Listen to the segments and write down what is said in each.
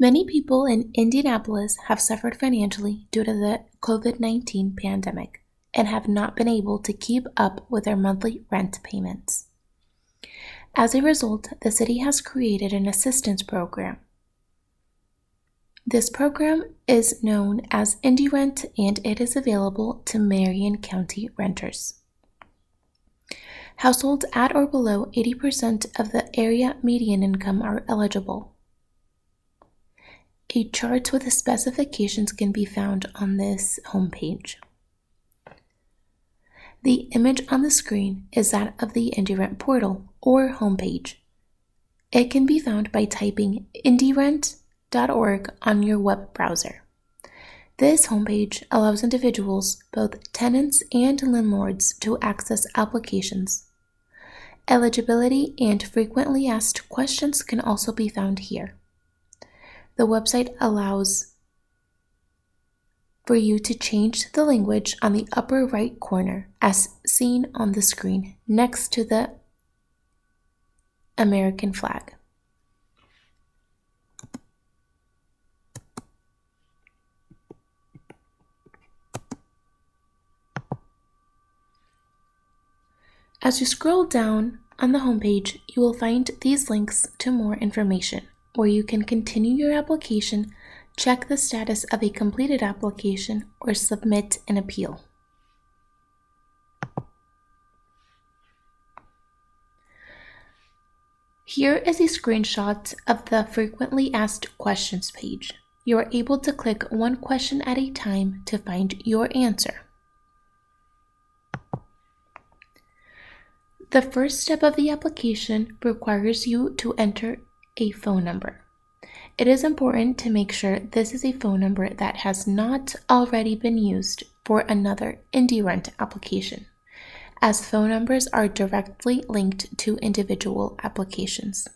Many people in Indianapolis have suffered financially due to the COVID-19 pandemic and have not been able to keep up with their monthly rent payments. As a result, the city has created an assistance program. This program is known as IndyRent, and it is available to Marion County renters. Households at or below 80% of the area median income are eligible. A chart with the specifications can be found on this homepage. The image on the screen is that of the IndyRent Portal or homepage. It can be found by typing IndyRent.org on your web browser. This homepage allows individuals, both tenants and landlords, to access applications. Eligibility and frequently asked questions can also be found here. The website allows for you to change the language on the upper right corner as seen on the screen next to the American flag. As you scroll down on the homepage, you will find these links to more information, where you can continue your application, check the status of a completed application, or submit an appeal. Here is a screenshot of the frequently asked questions page. You are able to click one question at a time to find your answer. The first step of the application requires you to enter a phone number. It is important to make sure this is a phone number that has not already been used for another IndyRent application, as phone numbers are directly linked to individual applications.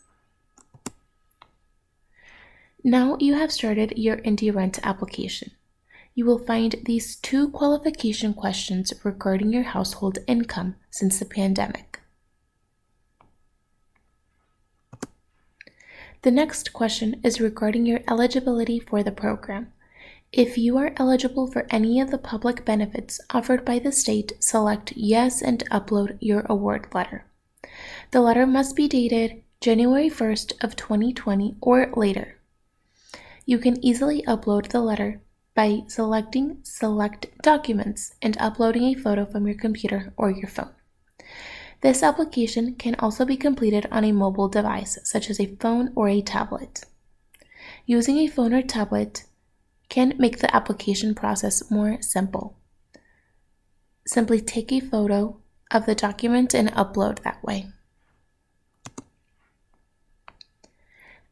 Now you have started your IndyRent application. You will find these 2 qualification questions regarding your household income since the pandemic. The next question is regarding your eligibility for the program. If you are eligible for any of the public benefits offered by the state, select Yes and upload your award letter. The letter must be dated January 1st of 2020 or later. You can easily upload the letter by selecting Select Documents and uploading a photo from your computer or your phone. This application can also be completed on a mobile device, such as a phone or a tablet. Using a phone or tablet can make the application process more simple. Simply take a photo of the document and upload that way.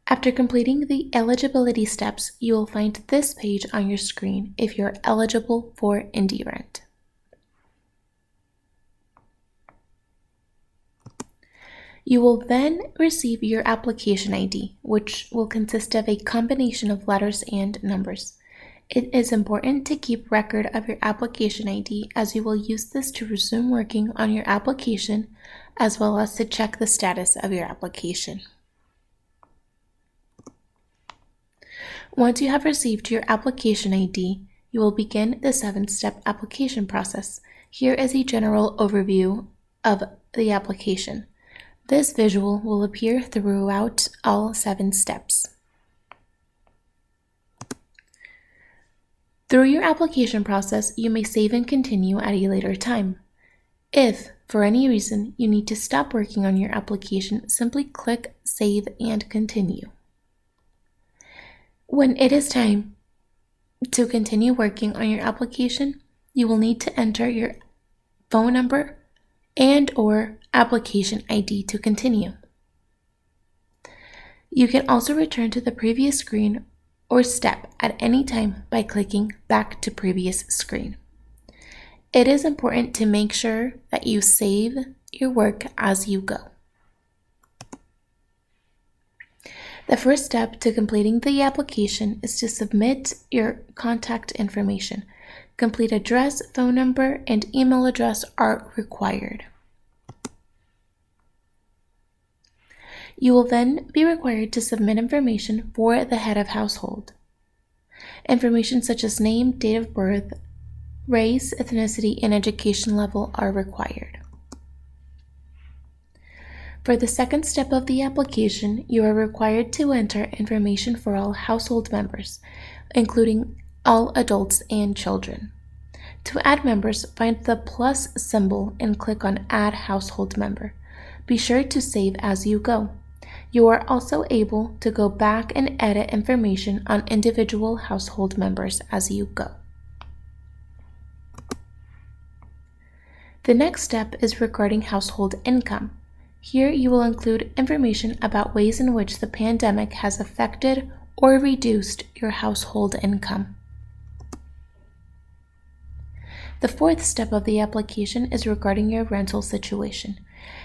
After completing the eligibility steps, you will find this page on your screen if you're eligible for IndyRent. You will then receive your application ID, which will consist of a combination of letters and numbers. It is important to keep record of your application ID, as you will use this to resume working on your application, as well as to check the status of your application. Once you have received your application ID, you will begin the 7-step application process. Here is a general overview of the application. This visual will appear throughout all 7 steps. Through your application process, you may save and continue at a later time. If, for any reason, you need to stop working on your application, simply click Save and Continue. When it is time to continue working on your application, you will need to enter your phone number and/or application ID to continue. You can also return to the previous screen or step at any time by clicking Back to Previous Screen. It is important to make sure that you save your work as you go. The first step to completing the application is to submit your contact information. Complete address, phone number, and email address are required. You will then be required to submit information for the head of household. Information such as name, date of birth, race, ethnicity, and education level are required. For the second step of the application, you are required to enter information for all household members, including all adults and children. To add members, find the plus symbol and click on Add Household Member. Be sure to save as you go. You are also able to go back and edit information on individual household members as you go. The next step is regarding household income. Here you will include information about ways in which the pandemic has affected or reduced your household income. The fourth step of the application is regarding your rental situation.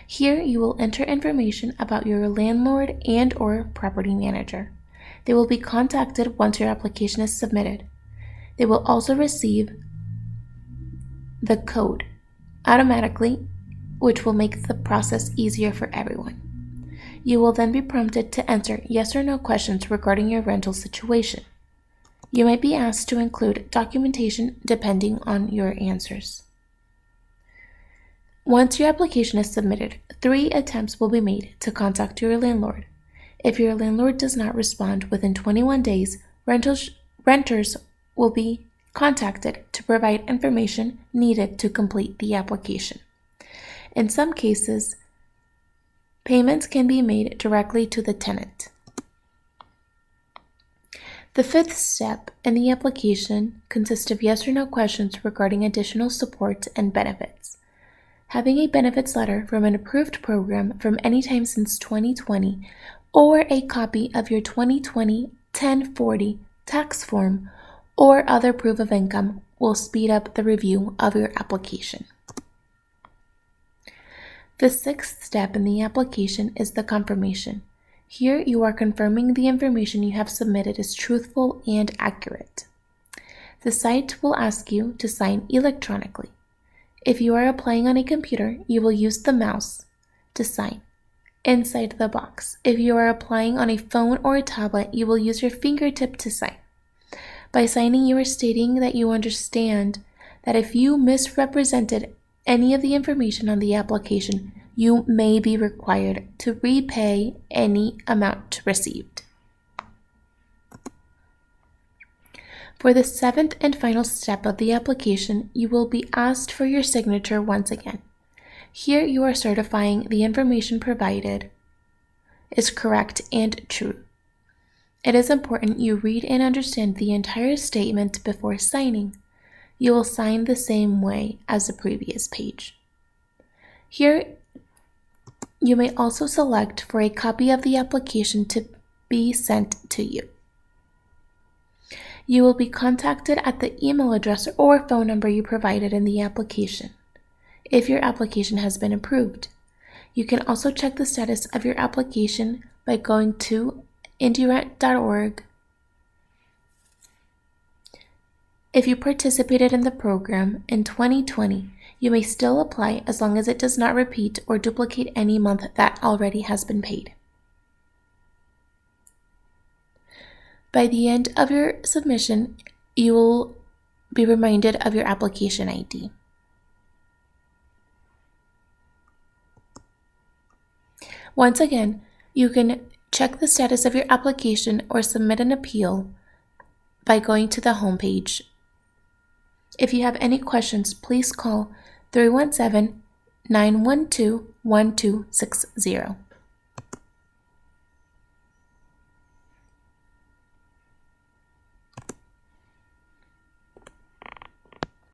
Here you will enter information about your landlord and/or property manager. They will be contacted once your application is submitted. They will also receive the code automatically, which will make the process easier for everyone. You will then be prompted to answer yes or no questions regarding your rental situation. You might be asked to include documentation depending on your answers. Once your application is submitted, 3 attempts will be made to contact your landlord. If your landlord does not respond within 21 days, renters will be contacted to provide information needed to complete the application. In some cases, payments can be made directly to the tenant. The fifth step in the application consists of yes or no questions regarding additional support and benefits. Having a benefits letter from an approved program from any time since 2020 or a copy of your 2020 1040 tax form or other proof of income will speed up the review of your application. The sixth step in the application is the confirmation. Here you are confirming the information you have submitted is truthful and accurate. The site will ask you to sign electronically. If you are applying on a computer, you will use the mouse to sign inside the box. If you are applying on a phone or a tablet, you will use your fingertip to sign. By signing, you are stating that you understand that if you misrepresented any of the information on the application, you may be required to repay any amount received. For the seventh and final step of the application, you will be asked for your signature once again. Here you are certifying the information provided is correct and true. It is important you read and understand the entire statement before signing. You will sign the same way as the previous page. Here, you may also select for a copy of the application to be sent to you. You will be contacted at the email address or phone number you provided in the application if your application has been approved. You can also check the status of your application by going to IndyRent.org. If you participated in the program in 2020, you may still apply as long as it does not repeat or duplicate any month that already has been paid. By the end of your submission, you will be reminded of your application ID. Once again, you can check the status of your application or submit an appeal by going to the home page. If you have any questions, please call 317-912-1260.